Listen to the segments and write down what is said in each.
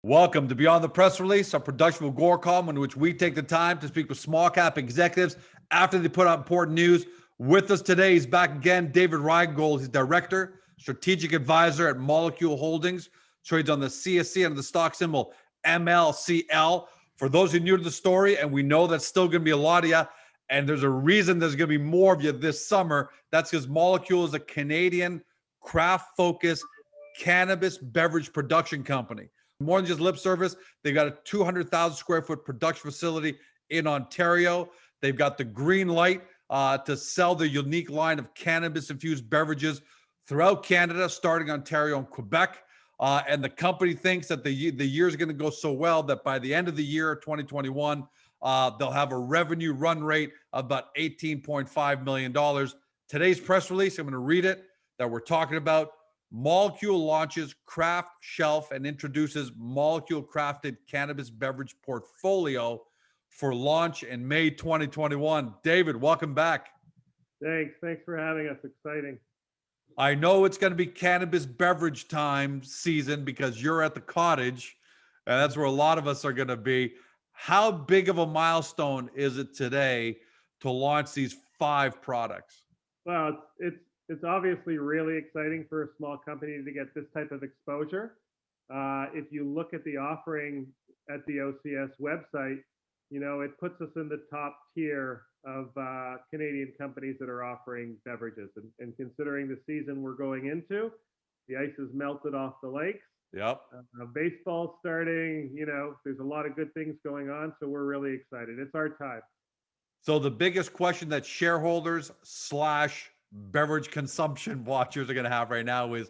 Welcome to Beyond the Press Release, a production of Agoracom, in which we take the time to speak with small cap executives after they put out important news. With us today, he's back again, David Reingold. He's Director, Strategic Advisor at Molecule Holdings, trades on the CSC under the stock symbol MLCL. For those who are new to the story, and we know that's still going to be a lot of you, and there's a reason there's going to be more of you this summer, that's because Molecule is a Canadian craft-focused cannabis beverage production company. More than just lip service, they've got a 200,000 square foot production facility in Ontario. They've got the green light to sell their unique line of cannabis-infused beverages throughout Canada, starting Ontario and Quebec. And the company thinks that the year is going to go so well that by the end of the year, 2021, they'll have a revenue run rate of about $18.5 million. Today's press release, I'm going to read it, that we're talking about. Molecule launches craft shelf and introduces Molecule crafted cannabis beverage portfolio for launch in May 2021. David, welcome back. Thanks for having us. Exciting. I know it's going to be cannabis beverage time season because you're at the cottage, and that's where a lot of us are going to be. How big of a milestone is it today to launch these 5 products? Well, it's obviously really exciting for a small company to get this type of exposure. If you look at the offering at the OCS website, it puts us in the top tier of Canadian companies that are offering beverages. And considering the season we're going into, the ice has melted off the lakes. Yep. Baseball's starting, there's a lot of good things going on. So we're really excited. It's our time. So the biggest question that shareholders / beverage consumption watchers are going to have right now is,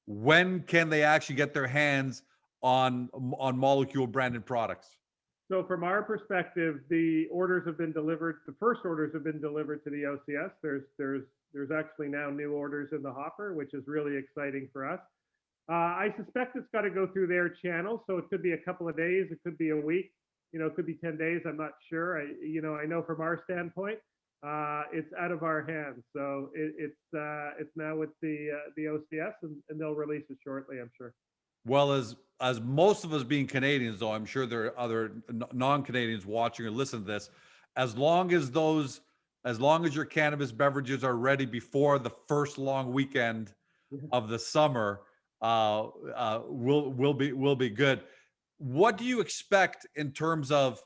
when can they actually get their hands on Molecule branded products? So from our perspective, the orders have been delivered. The first orders have been delivered to the OCS. There's actually now new orders in the hopper, which is really exciting for us. I suspect it's got to go through their channel, so it could be a couple of days, it could be a week, it could be 10 days. I'm not sure. I know from our standpoint, it's out of our hands. So it's now with the OCS, and they'll release it shortly, I'm sure. Well, as most of us being Canadians, though, I'm sure there are other non-Canadians watching or listening to this. As long as your cannabis beverages are ready before the first long weekend of the summer, we'll be good. What do you expect in terms of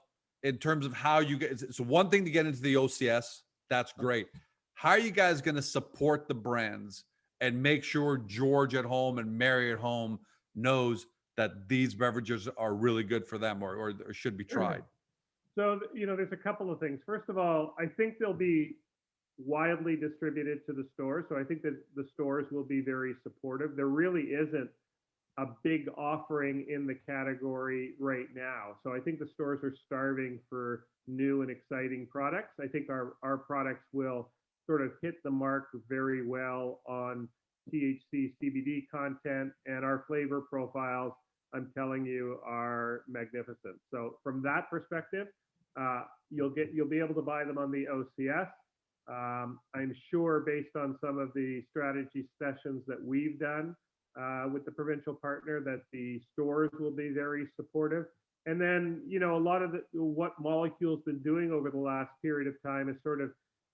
how you get? It's one thing to get into the OCS. That's great. How are you guys going to support the brands and make sure George at home and Mary at home knows that these beverages are really good for them or should be tried? So, there's a couple of things. First of all, I think they'll be widely distributed to the stores. So I think that the stores will be very supportive. There really isn't a big offering in the category right now. So I think the stores are starving for new and exciting products. I think our products will sort of hit the mark very well on THC, CBD content, and our flavor profiles, I'm telling you, are magnificent. So from that perspective, you'll be able to buy them on the OCS. I'm sure, based on some of the strategy sessions that we've done with the provincial partner, that the stores will be very supportive. And then, a lot of what Molecule's been doing over the last period of time is sort of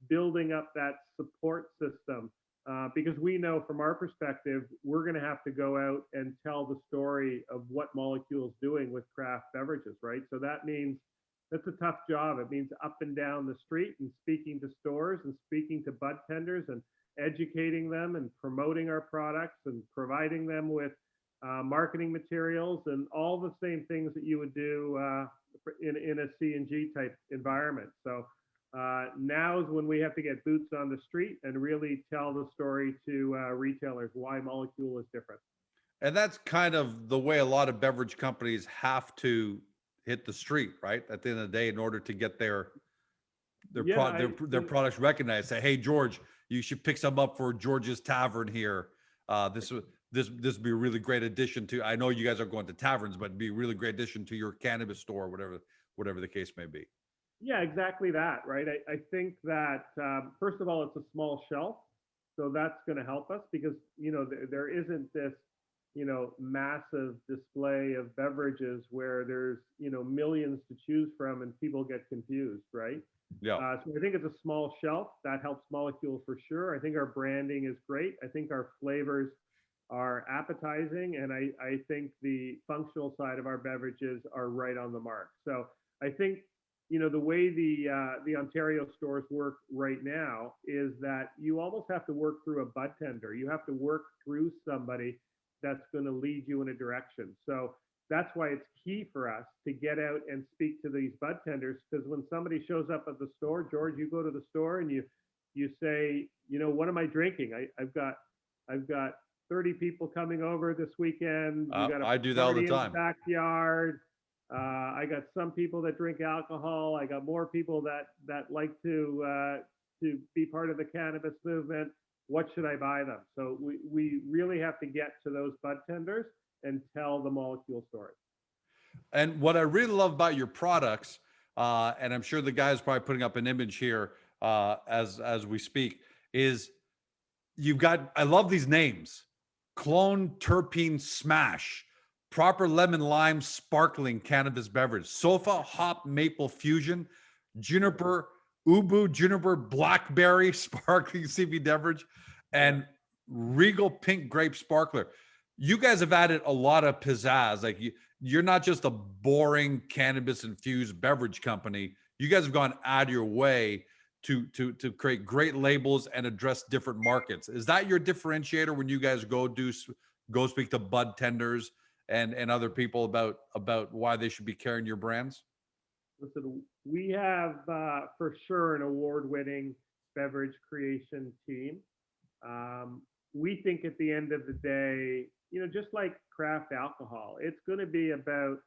building up that support system. Because we know from our perspective, we're going to have to go out and tell the story of what Molecule's doing with craft beverages, right? So that means that's a tough job. It means up and down the street and speaking to stores and speaking to bud tenders and educating them and promoting our products and providing them with marketing materials and all the same things that you would do in a C&G type environment. So now is when we have to get boots on the street and really tell the story to retailers why Molecule is different. And that's kind of the way a lot of beverage companies have to hit the street, right? At the end of the day, in order to get their products recognized. Say, hey, George, you should pick some up for George's Tavern here. This would be a really great addition to. I know you guys are going to taverns, but it'd be a really great addition to your cannabis store, whatever the case may be. Yeah, exactly that, right? I think that first of all, it's a small shelf, so that's going to help us because there isn't this massive display of beverages where there's, millions to choose from and people get confused, right? Yeah. So I think it's a small shelf that helps molecule for sure. I think our branding is great. I think our flavors are appetizing, and I think the functional side of our beverages are right on the mark. So I think the way the Ontario stores work right now is that you almost have to work through a bud tender. You have to work through somebody that's going to lead you in a direction. So that's why it's key for us to get out and speak to these bud tenders, because when somebody shows up at the store, George, you go to the store and you say, what am I drinking? I've got 30 people coming over this weekend. We got a I do that all the party in the time. backyard. I got some people that drink alcohol. I got more people that like to be part of the cannabis movement. What should I buy them? So we really have to get to those bud tenders and tell the molecule story. And what I really love about your products, and I'm sure the guy's probably putting up an image here as we speak, is you've got, I love these names: Clone Terpene Smash, Proper Lemon Lime Sparkling Cannabis Beverage, Sofa Hop Maple Fusion, Juniper Ubu Juniper Blackberry Sparkling CB Beverage, and Regal Pink Grape Sparkler. You guys have added a lot of pizzazz. Like you're not just a boring cannabis infused beverage company. You guys have gone out of your way to create great labels and address different markets. Is that your differentiator when you guys go speak to bud tenders and other people about why they should be carrying your brands? Listen, we have for sure an award-winning beverage creation team. We think at the end of the day, just like craft alcohol, it's going to be about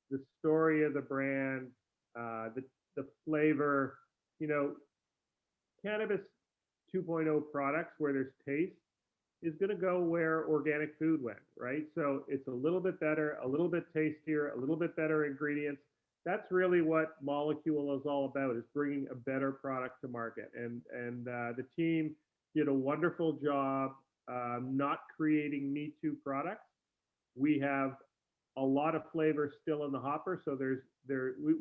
the story of the brand, the flavor. Cannabis 2.0 products where there's taste is going to go where organic food went, right? So it's a little bit better, a little bit tastier, a little bit better ingredients. That's really what Molecule is all about, is bringing a better product to market. And the team did a wonderful job not creating Me Too products. We have a lot of flavor still in the hopper, so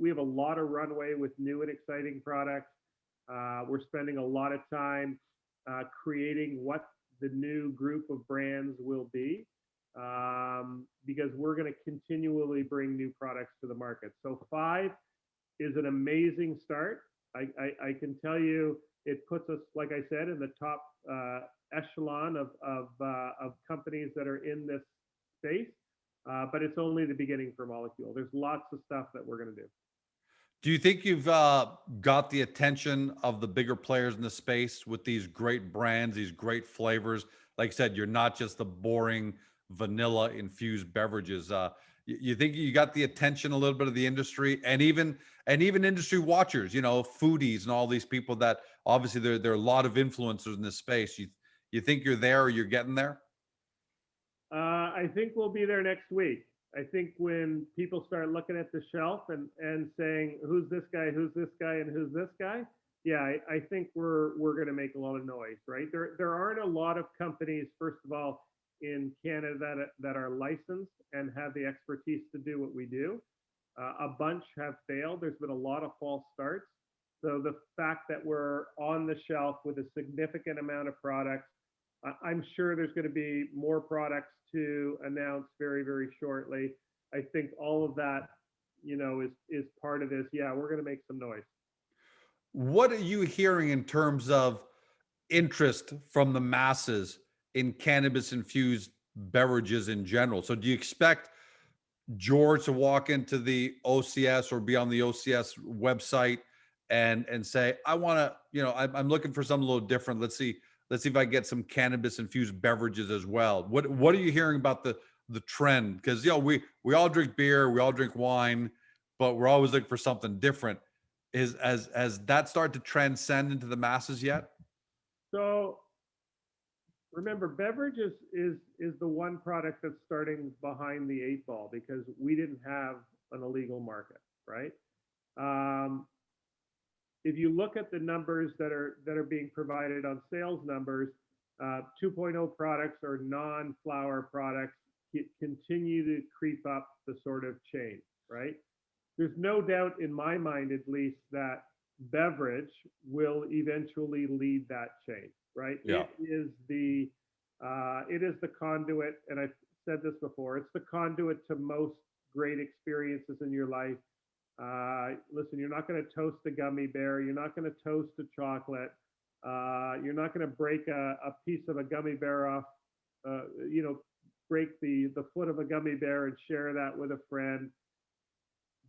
we have a lot of runway with new and exciting products. We're spending a lot of time creating what the new group of brands will be, because we're going to continually bring new products to the market. So 5 is an amazing start. I can tell you it puts us, like I said, in the top echelon of companies that are in this space, but it's only the beginning for Molecule. There's lots of stuff that we're going to do. Do you think you've got the attention of the bigger players in the space with these great brands, these great flavors? Like I said, you're not just the boring vanilla infused beverages. You think you got the attention a little bit of the industry, and even industry watchers, foodies and all these people that obviously there are a lot of influencers in this space. You think you're there, or you're getting there? I think we'll be there next week. I think when people start looking at the shelf and saying, who's this guy, and who's this guy? Yeah, I think we're going to make a lot of noise, right? There aren't a lot of companies, first of all, in Canada that are licensed and have the expertise to do what we do. A bunch have failed. There's been a lot of false starts. So the fact that we're on the shelf with a significant amount of products, I'm sure there's going to be more products to announce very, very shortly. I think all of that, is part of this. Yeah, we're going to make some noise. What are you hearing in terms of interest from the masses in cannabis infused beverages in general? So do you expect George to walk into the OCS or be on the OCS website and say, I want to, I'm looking for something a little different. Let's see if I get some cannabis infused beverages as well. What are you hearing about the trend? Because we all drink beer, we all drink wine, but we're always looking for something different. Has that started to transcend into the masses yet? So remember, beverages is the one product that's starting behind the 8 ball, because we didn't have an illegal market, right? If you look at the numbers that are being provided on sales numbers, 2.0 products or non-flower products continue to creep up the sort of chain, right? There's no doubt in my mind, at least, that beverage will eventually lead that chain, right? Yeah. It is the conduit, and I've said this before. It's the conduit to most great experiences in your life. Listen, you're not going to toast a gummy bear. You're not going to toast a chocolate. You're not going to break a piece of a gummy bear off. Break the foot of a gummy bear and share that with a friend.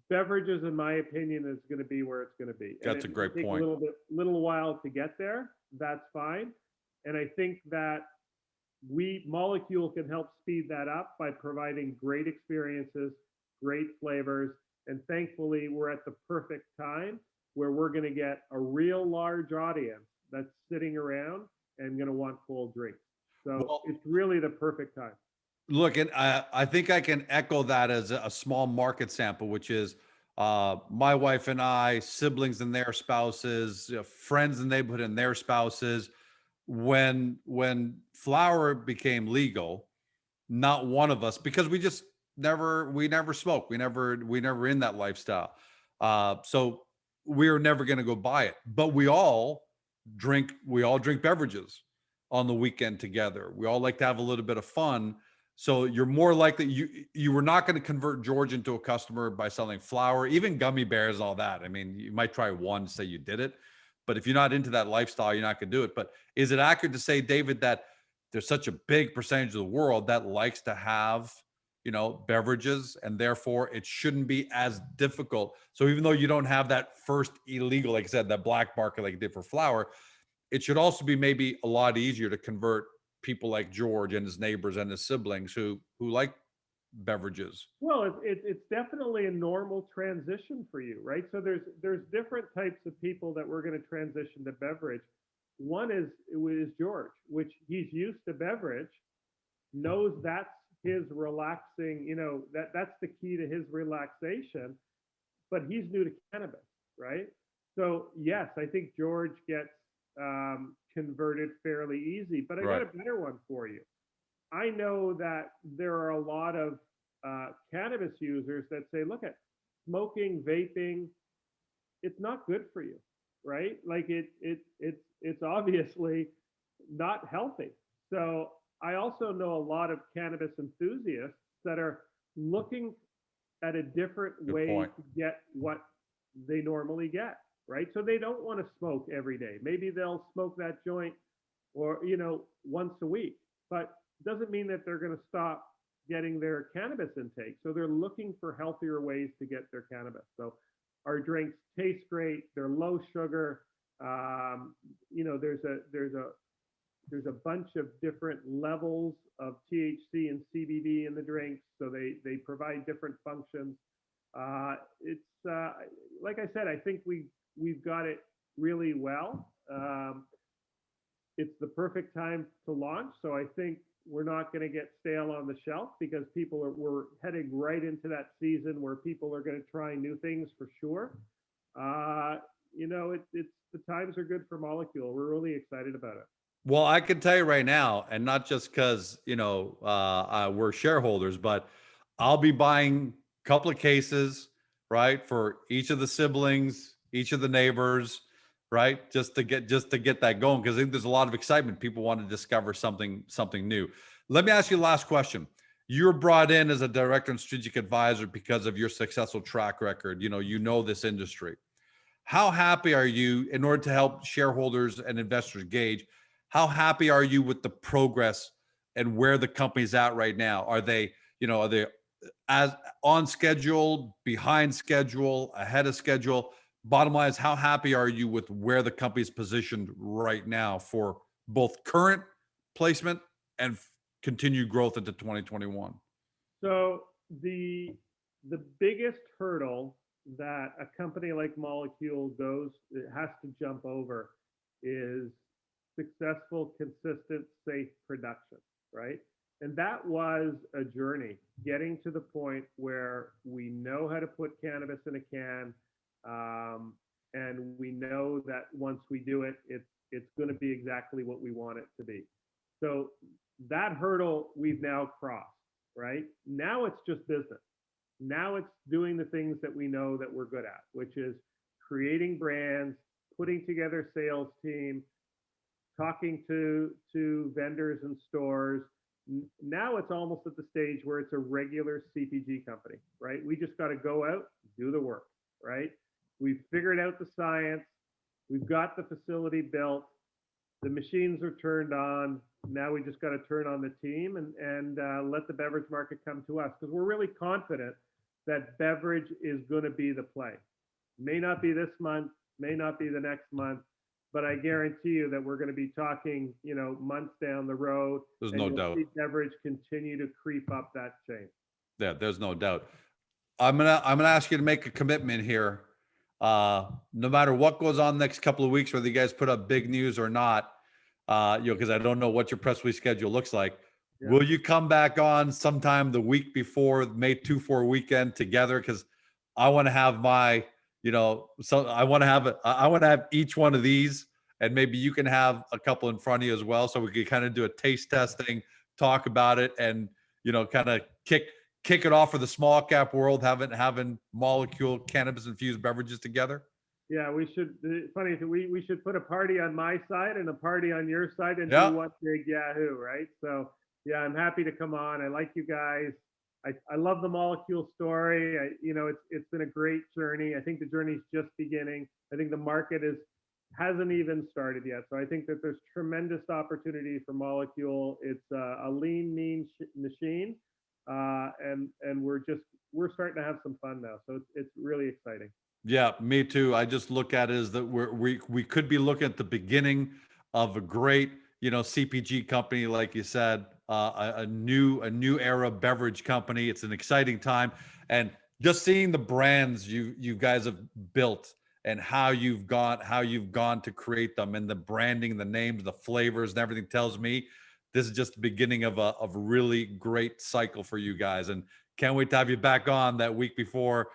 Beverages, in my opinion, is going to be where it's going to be. That's a great point. A little while to get there. That's fine. And I think that Molecule can help speed that up by providing great experiences, great flavors, and thankfully we're at the perfect time where we're going to get a real large audience that's sitting around and going to want cold drinks. So it's really the perfect time. Look, and I think I can echo that as a small market sample, which is my wife and I, siblings and their spouses, friends in the neighborhood and their spouses. When flower became legal, not one of us, because we never smoked, we never in that lifestyle. So we were never going to go buy it, but we all drink beverages on the weekend together. We all like to have a little bit of fun. So you're more likely, you were not going to convert George into a customer by selling flour, even gummy bears, and all that. I mean, you might try one to say you did it, but if you're not into that lifestyle, you're not going to do it. But is it accurate to say, David, that there's such a big percentage of the world that likes to have, beverages, and therefore it shouldn't be as difficult? So even though you don't have that first illegal, like I said, that black market like you did for flour, it should also be maybe a lot easier to convert people like George and his neighbors and his siblings who like beverages. Well, it's definitely a normal transition for you, right? So there's different types of people that we're going to transition to beverage. One is George, which he's used to beverage, knows that's his relaxing, that's the key to his relaxation, but he's new to cannabis, right? So yes, I think George gets converted fairly easy, but I got a better one for you. I know that there are a lot of cannabis users that say, look, at smoking, vaping, it's not good for you, right? Like it's obviously not healthy. So I also know a lot of cannabis enthusiasts that are looking at a different way to get what they normally get, right? So they don't want to smoke every day. Maybe they'll smoke that joint or, once a week, but doesn't mean that they're going to stop getting their cannabis intake. So they're looking for healthier ways to get their cannabis. So our drinks taste great. They're low sugar. There's a bunch of different levels of THC and CBD in the drinks. So they provide different functions. Like I said, I think we've got it really well. It's the perfect time to launch. So I think we're not going to get stale on the shelf because we're heading right into that season where people are going to try new things for sure. It's the times are good for Molecule. We're really excited about it. Well, I can tell you right now, and not just because we're shareholders, but I'll be buying a couple of cases, right, for each of the siblings, each of the neighbors, right, just to get that going, because I think there's a lot of excitement. People want to discover something new. Let me ask you the last question. You're brought in as a director and strategic advisor because of your successful track record. You know this industry. How happy are you, in order to help shareholders and investors gauge, how happy are you with the progress and where the company's at right now? Are they as on schedule, behind schedule, ahead of schedule? Bottom line is, how happy are you with where the company's positioned right now for both current placement and continued growth into 2021? So the biggest hurdle that a company like Molecule has to jump over is successful, consistent, safe production, right? And that was a journey, getting to the point where we know how to put cannabis in a can, and we know that once we do it, it's going to be exactly what we want it to be. So that hurdle we've now crossed. right? Now it's just business. Now it's doing the things that we know that we're good at, which is creating brands, putting together sales team, talking to vendors and stores. Now it's almost at the stage where it's a regular CPG company, right? We just got to go out, do the work, right? We've figured out the science. We've got the facility built. The machines are turned on. Now we just got to turn on the team and let the beverage market come to us, because we're really confident that beverage is going to be the play. May not be this month, may not be the next month, but I guarantee you that we're going to be talking, months down the road. There's no doubt. See beverage continue to creep up that chain. Yeah, there's no doubt. I'm gonna ask you to make a commitment here. No matter what goes on next couple of weeks, whether you guys put up big news or not, because I don't know what your press release schedule looks like. Yeah. Will you come back on sometime the week before May 2-4 weekend together? Because I want to have my, so I want to have each one of these, and maybe you can have a couple in front of you as well, so we can kind of do a taste testing, talk about it, and kind of kick it off for the small cap world, having molecule cannabis infused beverages together. Yeah, we should. Funny, we should put a party on my side and a party on your side and do one big Yahoo, right? So yeah, I'm happy to come on. I like you guys. I love the molecule story. It's been a great journey. I think the journey's just beginning. I think the market hasn't even started yet. So I think that there's tremendous opportunity for molecule. It's a lean, mean machine, and we're starting to have some fun now. So it's really exciting. Yeah, me too. I just look at it as that we could be looking at the beginning of a great, CPG company, like you said, a new era beverage company. It's an exciting time, and just seeing the brands you guys have built and how you've gone to create them, and the branding, the names, the flavors, and everything tells me this is just the beginning of a really great cycle for you guys. And can't wait to have you back on that week before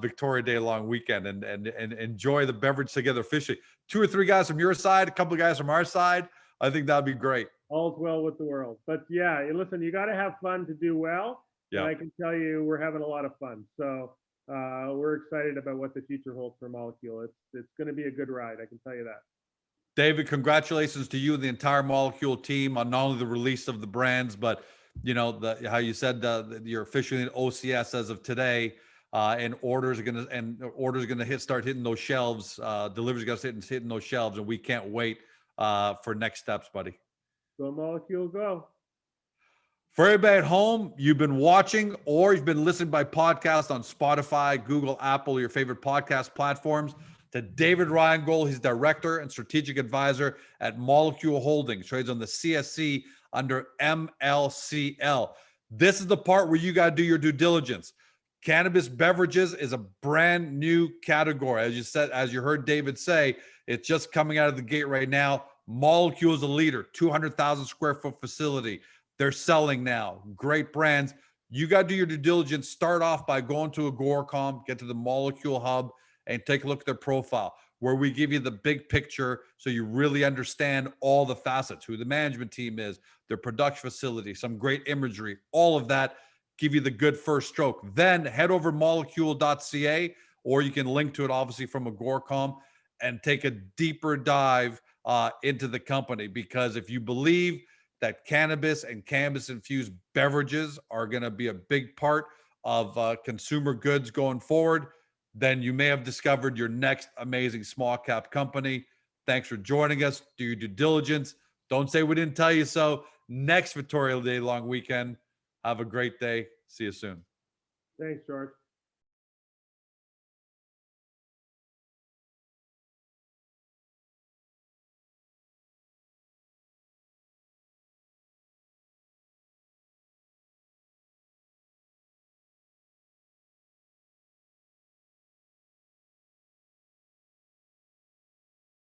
Victoria Day long weekend and enjoy the beverage together officially. 2 or 3 guys from your side, a couple of guys from our side. I think that'd be great. All's well with the world. But yeah, listen, you got to have fun to do well. Yeah. And I can tell you we're having a lot of fun. So we're excited about what the future holds for Molecule. It's going to be a good ride. I can tell you that. David, congratulations to you and the entire Molecule team on not only the release of the brands, but how you said you're officially in OCS as of today, and orders are gonna start hitting those shelves. Deliveries are gonna start hitting those shelves, and we can't wait for next steps, buddy. Go Molecule, go. For everybody at home, you've been watching or you've been listening by podcast on Spotify, Google, Apple, your favorite podcast platforms, to David Reingold. He's director and strategic advisor at Molecule Holdings, trades on the CSC under MLCL. This is the part where you got to do your due diligence. Cannabis beverages is a brand new category. As you heard David say, it's just coming out of the gate right now. Molecule is a leader, 200,000 square foot facility. They're selling now. Great brands. You got to do your due diligence. Start off by going to Agoracom, get to the Molecule Hub, and take a look at their profile, where we give you the big picture so you really understand all the facets, who the management team is, their production facility, some great imagery, all of that, give you the good first stroke. Then head over to molecule.ca, or you can link to it obviously from Agoracom, and take a deeper dive into the company. Because if you believe that cannabis and cannabis-infused beverages are going to be a big part of consumer goods going forward, then you may have discovered your next amazing small cap company. Thanks for joining us. Do your due diligence. Don't say we didn't tell you so. Next Victoria Day long weekend. Have a great day. See you soon. Thanks, George.